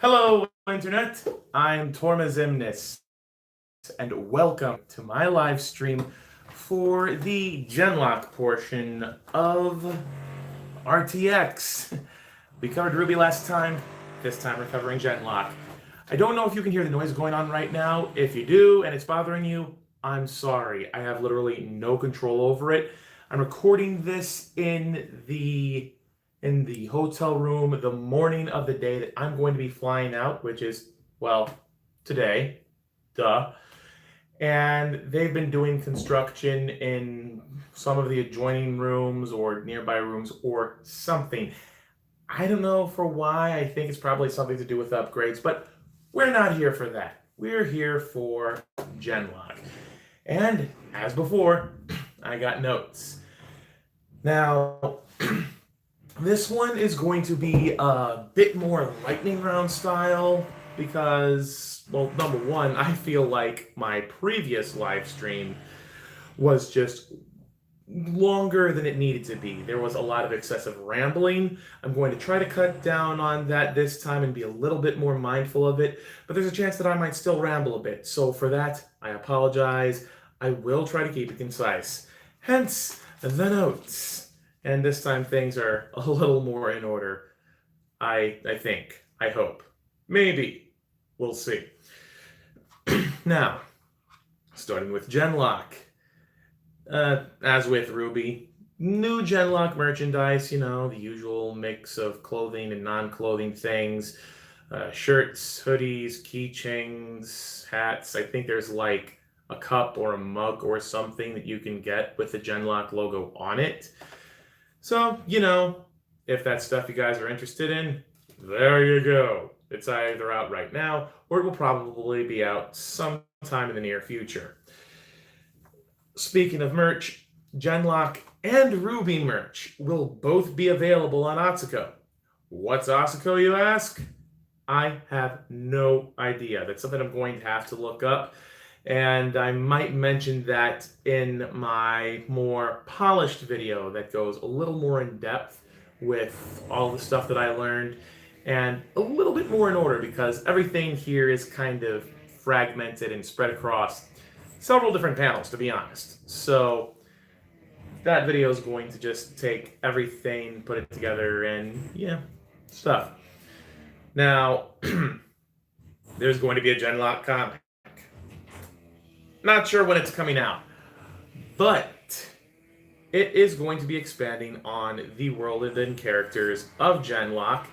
Hello, Internet. I'm Tormazimnis, and welcome to my live stream for the Genlock portion of RTX. We covered Ruby last time, this time we're covering Genlock. I don't know if you can hear the noise going on right now. If you do and it's bothering you, I'm sorry. I have literally no control over it. I'm recording this in the hotel room the morning of the day that I'm going to be flying out, which is, well, today. Duh. And they've been doing construction in some of the adjoining rooms or nearby rooms or something. I don't know for why. I think it's probably something to do with upgrades, but we're not here for that. We're here for Genlock. And as before, I got notes. Now, this one is going to be a bit more lightning round style because, well, number one, I feel like my previous live stream was just longer than it needed to be. There was a lot of excessive rambling. I'm going to try to cut down on that this time and be a little bit more mindful of it, but there's a chance that I might still ramble a bit. So for that, I apologize. I will try to keep it concise. Hence, the notes. And this time things are a little more in order. I think. I hope. Maybe. We'll see. Now, starting with Genlock. As with Ruby, new Genlock merchandise, the usual mix of clothing and non-clothing things. Shirts, hoodies, keychains, hats. I think there's like a cup or a mug or something that you can get with the Genlock logo on it. So, if that's stuff you guys are interested in, there you go. It's either out right now, or it will probably be out sometime in the near future. Speaking of merch, Genlock and Ruby merch will both be available on Atsuko. What's Atsuko, you ask? I have no idea. That's something I'm going to have to look up. And I might mention that in my more polished video that goes a little more in depth with all the stuff that I learned and a little bit more in order because everything here is kind of fragmented and spread across several different panels, to be honest. So that video is going to just take everything, put it together, and stuff. Now, there's going to be a Genlock Comic. Not sure when it's coming out, but it is going to be expanding on the world and characters of Genlock.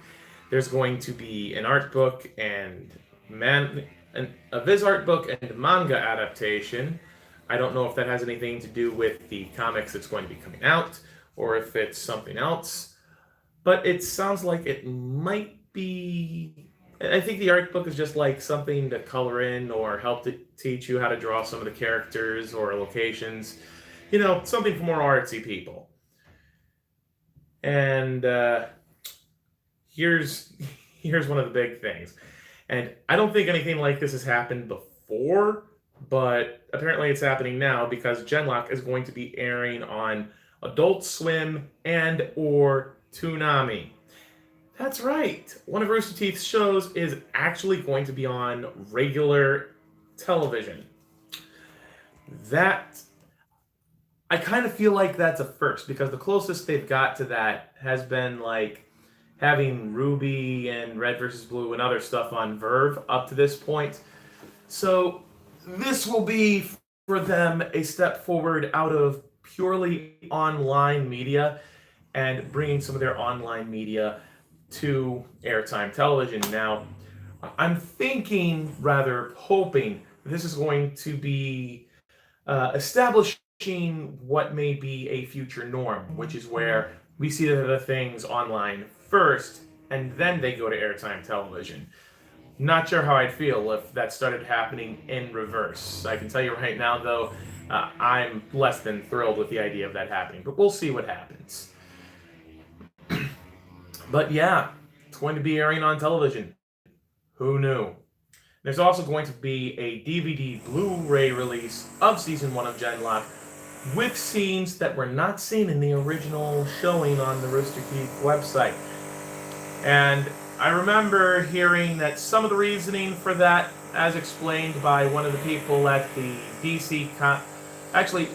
There's going to be an art book and a Viz art book and manga adaptation. I don't know if that has anything to do with the comics that's going to be coming out or if it's something else, but it sounds like it might be. I think the art book is just like something to color in or help to teach you how to draw some of the characters or locations. Something for more artsy people. And here's one of the big things. And I don't think anything like this has happened before, but apparently it's happening now because Genlock is going to be airing on Adult Swim and or Toonami. That's right. One of Rooster Teeth's shows is actually going to be on regular television. That, I kind of feel like that's a first because the closest they've got to that has been like having Ruby and Red vs. Blue and other stuff on Verve up to this point. So this will be for them a step forward out of purely online media and bringing some of their online media to airtime television. Now, I'm thinking, rather hoping, this is going to be establishing what may be a future norm, which is where we see the things online first, and then they go to airtime television. Not sure how I'd feel if that started happening in reverse. I can tell you right now, though, I'm less than thrilled with the idea of that happening, but we'll see what happens. But yeah, it's going to be airing on television. Who knew? There's also going to be a DVD Blu-ray release of Season 1 of Genlock with scenes that were not seen in the original showing on the Rooster Teeth website. And I remember hearing that some of the reasoning for that, as explained by one of the people at the actually,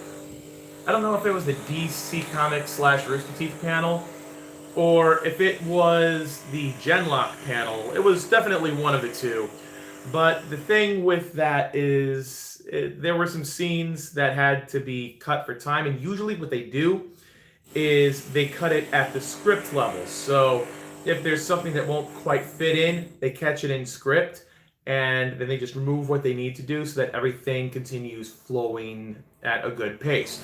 I don't know if it was the DC Comics / Rooster Teeth panel, or if it was the Genlock panel. It was definitely one of the two. But the thing with that is there were some scenes that had to be cut for time, and usually what they do is they cut it at the script level. So if there's something that won't quite fit in, they catch it in script, and then they just remove what they need to do so that everything continues flowing at a good pace.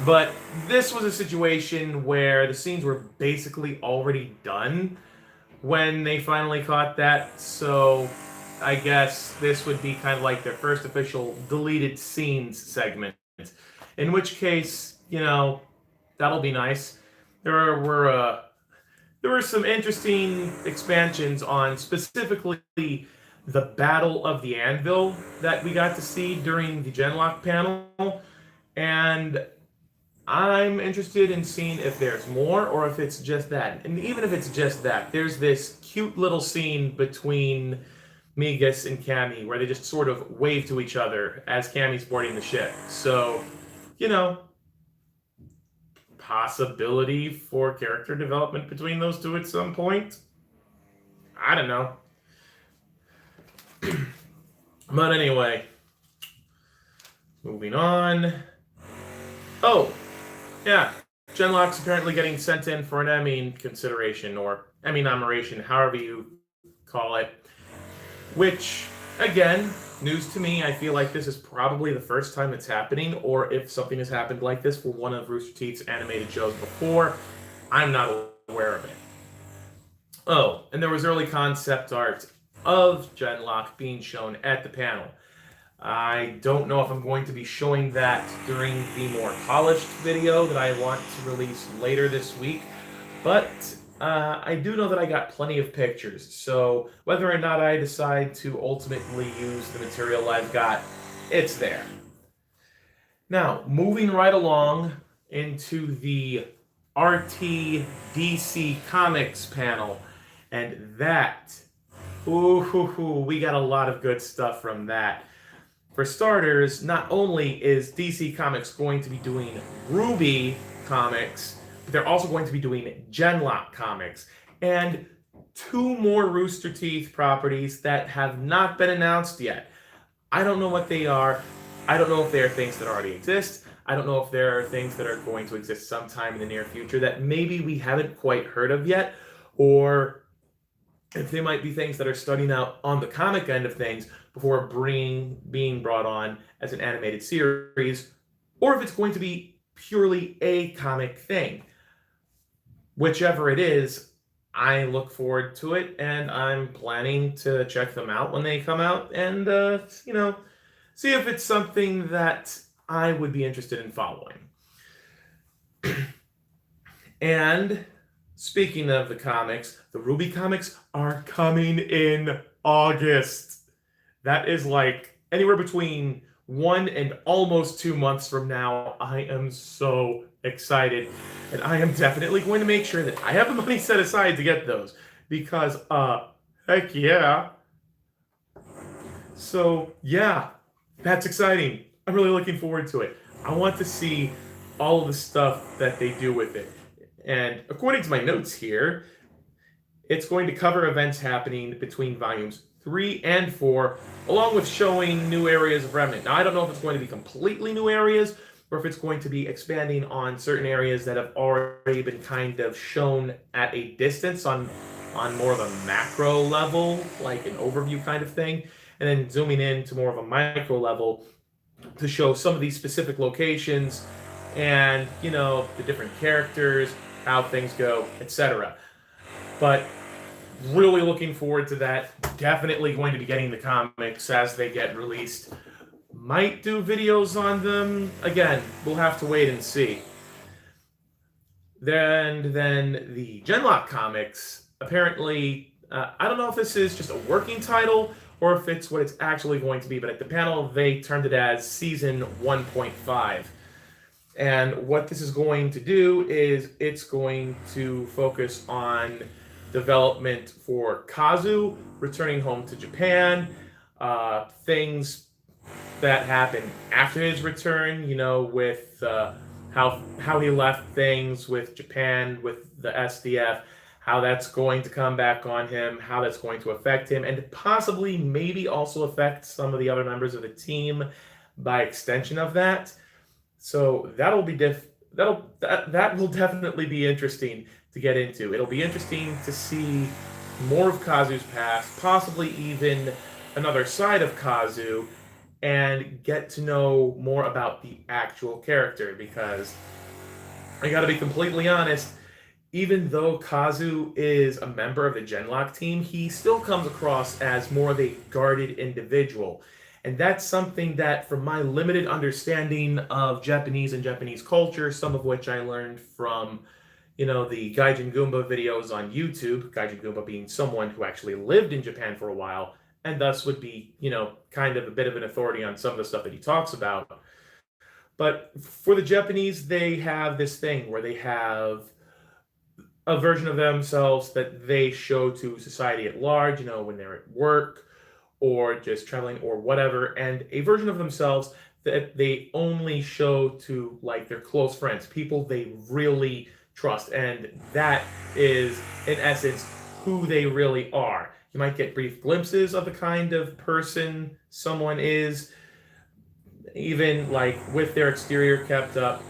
But this was a situation where the scenes were basically already done when they finally caught that, so I guess this would be kind of like their first official deleted scenes segment. In which case, that'll be nice. There were some interesting expansions on specifically the Battle of the Anvil that we got to see during the Genlock panel, and I'm interested in seeing if there's more or if it's just that. And even if it's just that, there's this cute little scene between Migas and Cammy where they just sort of wave to each other as Cammy's boarding the ship. So, possibility for character development between those two at some point. I don't know. But anyway, moving on. Oh, yeah. Genlock's apparently getting sent in for an Emmy consideration, or Emmy nomination, however you call it. Which, again, news to me. I feel like this is probably the first time it's happening, or if something has happened like this for one of Rooster Teeth's animated shows before, I'm not aware of it. Oh, and there was early concept art of Genlock being shown at the panel. I don't know if I'm going to be showing that during the more polished video that I want to release later this week, but I do know that I got plenty of pictures, so whether or not I decide to ultimately use the material I've got, it's there. Now, moving right along into the DC Comics panel, and that, we got a lot of good stuff from that. For starters, not only is DC Comics going to be doing Ruby Comics, but they're also going to be doing Genlock Comics, and 2 more Rooster Teeth properties that have not been announced yet. I don't know what they are. I don't know if they are things that already exist. I don't know if there are things that are going to exist sometime in the near future that maybe we haven't quite heard of yet, or if they might be things that are starting out on the comic end of things before being brought on as an animated series, or if it's going to be purely a comic thing. Whichever it is, I look forward to it, and I'm planning to check them out when they come out and, see if it's something that I would be interested in following. And speaking of the comics, the Ruby comics are coming in August. That is like anywhere between 1 and almost 2 months from now. I am so excited. And I am definitely going to make sure that I have the money set aside to get those. Because, heck yeah. So, yeah, that's exciting. I'm really looking forward to it. I want to see all of the stuff that they do with it. And according to my notes here, it's going to cover events happening between volumes 3 and 4, along with showing new areas of Remnant. Now, I don't know if it's going to be completely new areas, or if it's going to be expanding on certain areas that have already been kind of shown at a distance on more of a macro level, like an overview kind of thing, and then zooming in to more of a micro level to show some of these specific locations and, the different characters, how things go, etc. But really looking forward to that. Definitely going to be getting the comics as they get released. Might do videos on them. Again, we'll have to wait and see. Then the Genlock Comics, apparently, I don't know if this is just a working title or if it's what it's actually going to be, but at the panel they termed it as Season 1.5. And what this is going to do is it's going to focus on development for Kazu returning home to Japan, things that happened after his return, with how he left things with Japan, with the SDF, how that's going to come back on him, how that's going to affect him, and possibly maybe also affect some of the other members of the team by extension of that. So that will definitely be interesting to get into. It'll be interesting to see more of Kazu's past, possibly even another side of Kazu, and get to know more about the actual character, because I gotta be completely honest, even though Kazu is a member of the Genlock team, he still comes across as more of a guarded individual. And that's something that, from my limited understanding of Japanese and Japanese culture, some of which I learned from, the Gaijin Goomba videos on YouTube, Gaijin Goomba being someone who actually lived in Japan for a while, and thus would be, kind of a bit of an authority on some of the stuff that he talks about. But for the Japanese, they have this thing where they have a version of themselves that they show to society at large, when they're at work or just traveling or whatever, and a version of themselves that they only show to like their close friends, people they really trust, and that is in essence who they really are. You might get brief glimpses of the kind of person someone is, even like with their exterior kept up,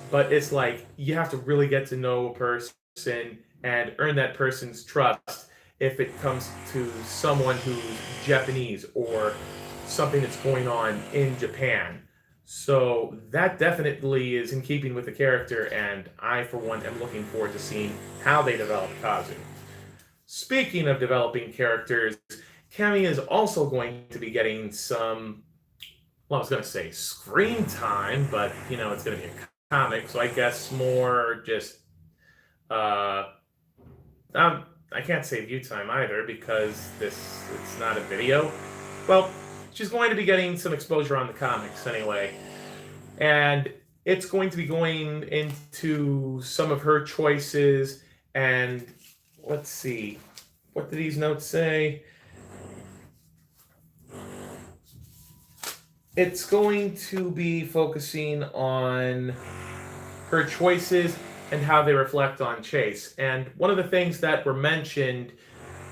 but it's like you have to really get to know a person and earn that person's trust if it comes to someone who's Japanese or something that's going on in Japan. So that definitely is in keeping with the character, and I, for one, am looking forward to seeing how they develop Kazu. Speaking of developing characters, Cammy is also going to be getting some, well, I was going to say screen time, but, it's going to be a comic, so I guess more just, I can't say view time either because it's not a video. Well, she's going to be getting some exposure on the comics anyway. And it's going to be going into some of her choices, and let's see, what do these notes say? It's going to be focusing on her choices and how they reflect on Chase. And one of the things that were mentioned,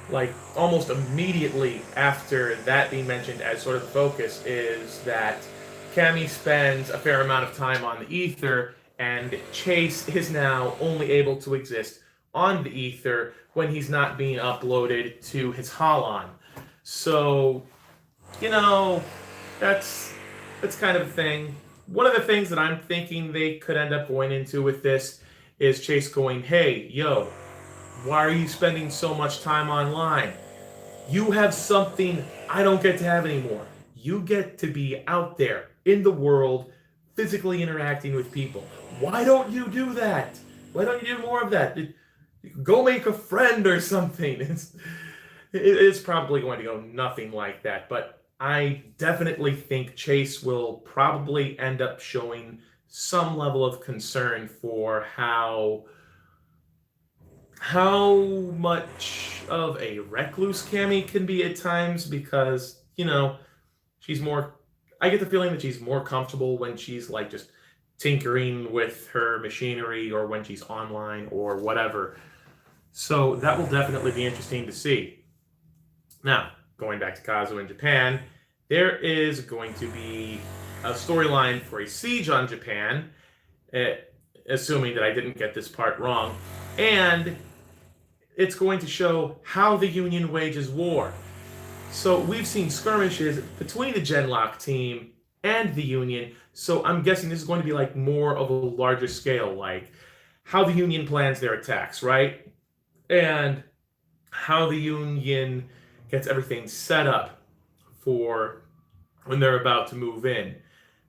like almost immediately after that being mentioned as sort of the focus, is that Cammy spends a fair amount of time on the ether, and Chase is now only able to exist on the ether when he's not being uploaded to his Holon. So, that's kind of a thing. One of the things that I'm thinking they could end up going into with this is Chase going, hey, yo, why are you spending so much time online? You have something I don't get to have anymore. You get to be out there in the world, physically interacting with people. Why don't you do that? Why don't you do more of that? Go make a friend or something. It's probably going to go nothing like that, but I definitely think Chase will probably end up showing some level of concern for how much of a recluse Cammy can be at times, because, she's more, I get the feeling that she's more comfortable when she's like just tinkering with her machinery or when she's online or whatever. So that will definitely be interesting to see. Now, going back to Kazu in Japan, there is going to be a storyline for a siege on Japan, assuming that I didn't get this part wrong, and it's going to show how the Union wages war. So we've seen skirmishes between the Genlock team and the Union, so I'm guessing this is going to be like more of a larger scale, like how the Union plans their attacks, right? And how the Union gets everything set up for when they're about to move in.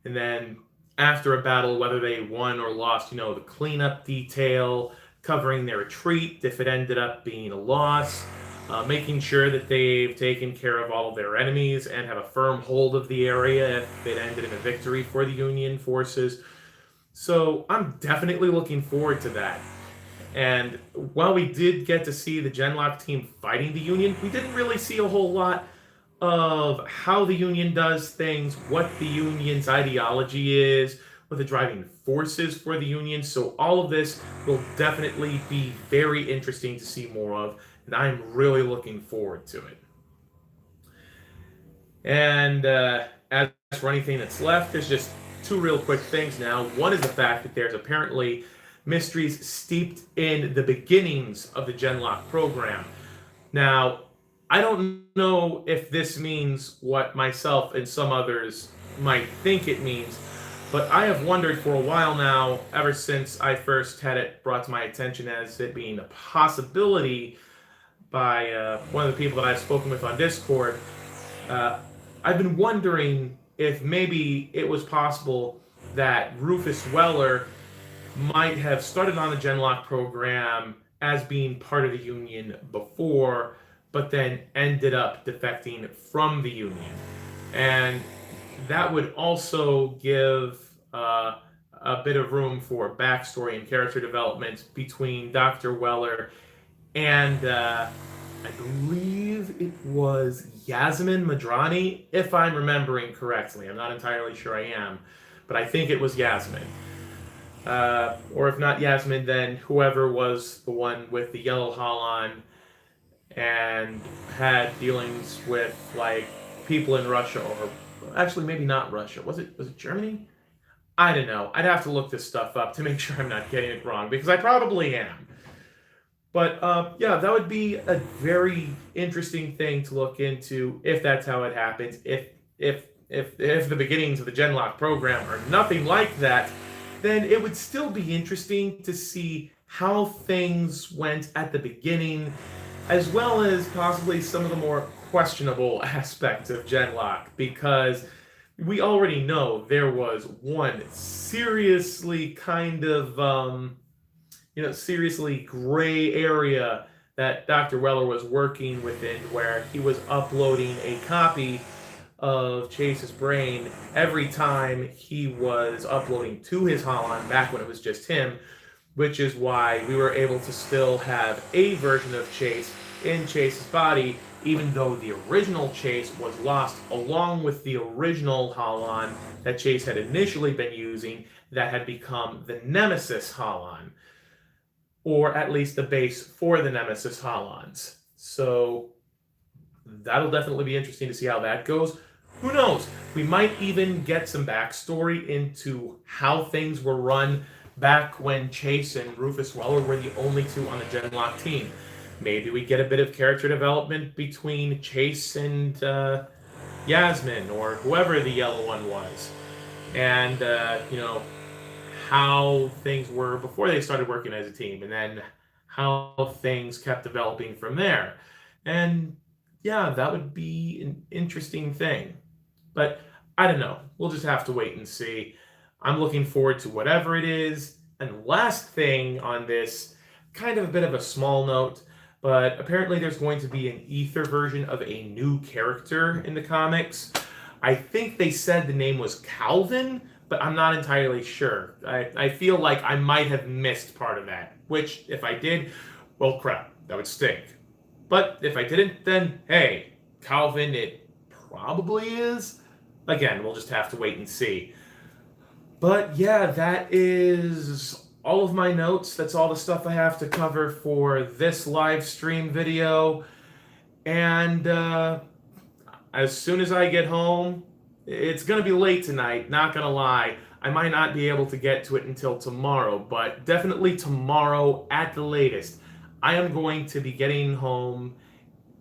And then after a battle, whether they won or lost, the cleanup detail, covering their retreat if it ended up being a loss, making sure that they've taken care of all of their enemies and have a firm hold of the area if it ended in a victory for the Union forces. So I'm definitely looking forward to that. And while we did get to see the Genlock team fighting the Union, we didn't really see a whole lot of how the Union does things, what the Union's ideology is, what the driving forces for the Union. So all of this will definitely be very interesting to see more of, and I'm really looking forward to it. And as for anything that's left, there's just two real quick things now. One is the fact that there's apparently mysteries steeped in the beginnings of the Genlock program. Now, I don't know if this means what myself and some others might think it means, but I have wondered for a while now, ever since I first had it brought to my attention as it being a possibility by one of the people that I've spoken with on Discord. I've been wondering if maybe it was possible that Rufus Weller might have started on the Genlock program as being part of the Union before, but then ended up defecting from the Union. And that would also give a bit of room for backstory and character development between Dr. Weller and I believe it was Yasmin Madrani, if I'm remembering correctly. I'm not entirely sure I am, but I think it was Yasmin. Or if not Yasmin, then whoever was the one with the yellow Holon and had dealings with like people in Russia, or actually maybe not Russia. Was it Germany? I don't know. I'd have to look this stuff up to make sure I'm not getting it wrong, because I probably am. But yeah, that would be a very interesting thing to look into if that's how it happens. If the beginnings of the Genlock program are nothing like that, then it would still be interesting to see how things went at the beginning, as well as possibly some of the more questionable aspects of Genlock, because we already know there was one seriously kind of seriously gray area that Dr. Weller was working within, where he was uploading a copy of Chase's brain every time he was uploading to his Holon, back when it was just him, which is why we were able to still have a version of Chase in Chase's body, even though the original Chase was lost, along with the original Holon that Chase had initially been using that had become the Nemesis Holon, or at least the base for the Nemesis Holons. So that'll definitely be interesting to see how that goes. Who knows? We might even get some backstory into how things were run back when Chase and Rufus Weller were the only two on the Genlock team. Maybe we get a bit of character development between Chase and Yasmin, or whoever the yellow one was. And, how things were before they started working as a team, and then how things kept developing from there. And yeah, that would be an interesting thing. But I don't know. We'll just have to wait and see. I'm looking forward to whatever it is. And last thing on this, kind of a bit of a small note, but apparently there's going to be an ether version of a new character in the comics. I think they said the name was Calvin, but I'm not entirely sure. I feel like I might have missed part of that, which, if I did, well, crap, that would stink. But if I didn't, then, hey, Calvin, it probably is. Again, we'll just have to wait and see. But yeah, that is all of my notes. That's all the stuff I have to cover for this live stream video. And as soon as I get home, it's going to be late tonight, not going to lie. I might not be able to get to it until tomorrow, but definitely tomorrow at the latest. I am going to be getting home.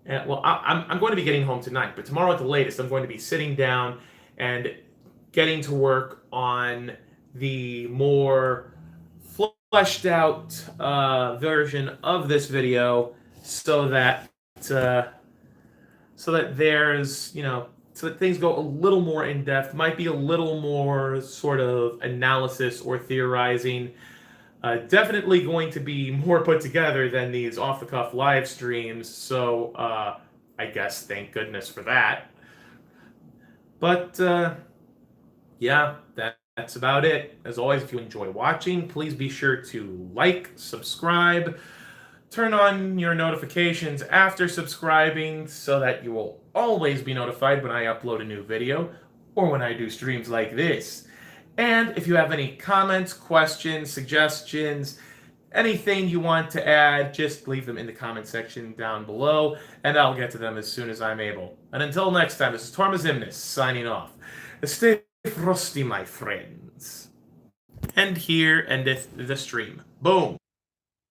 I'm going to be getting home tonight, but tomorrow at the latest, I'm going to be sitting down and getting to work on the more fleshed out version of this video, so that there's, so that things go a little more in depth, might be a little more sort of analysis or theorizing. Definitely going to be more put together than these off-the-cuff live streams, so I guess thank goodness for that. But yeah, that's about it. As always, if you enjoy watching, please be sure to like, subscribe, turn on your notifications after subscribing so that you will always be notified when I upload a new video or when I do streams like this. And if you have any comments, questions, suggestions, anything you want to add, just leave them in the comment section down below, and I'll get to them as soon as I'm able. And until next time, this is Tormazimnus signing off. Stay frosty, my friends. And here endeth the stream. Boom.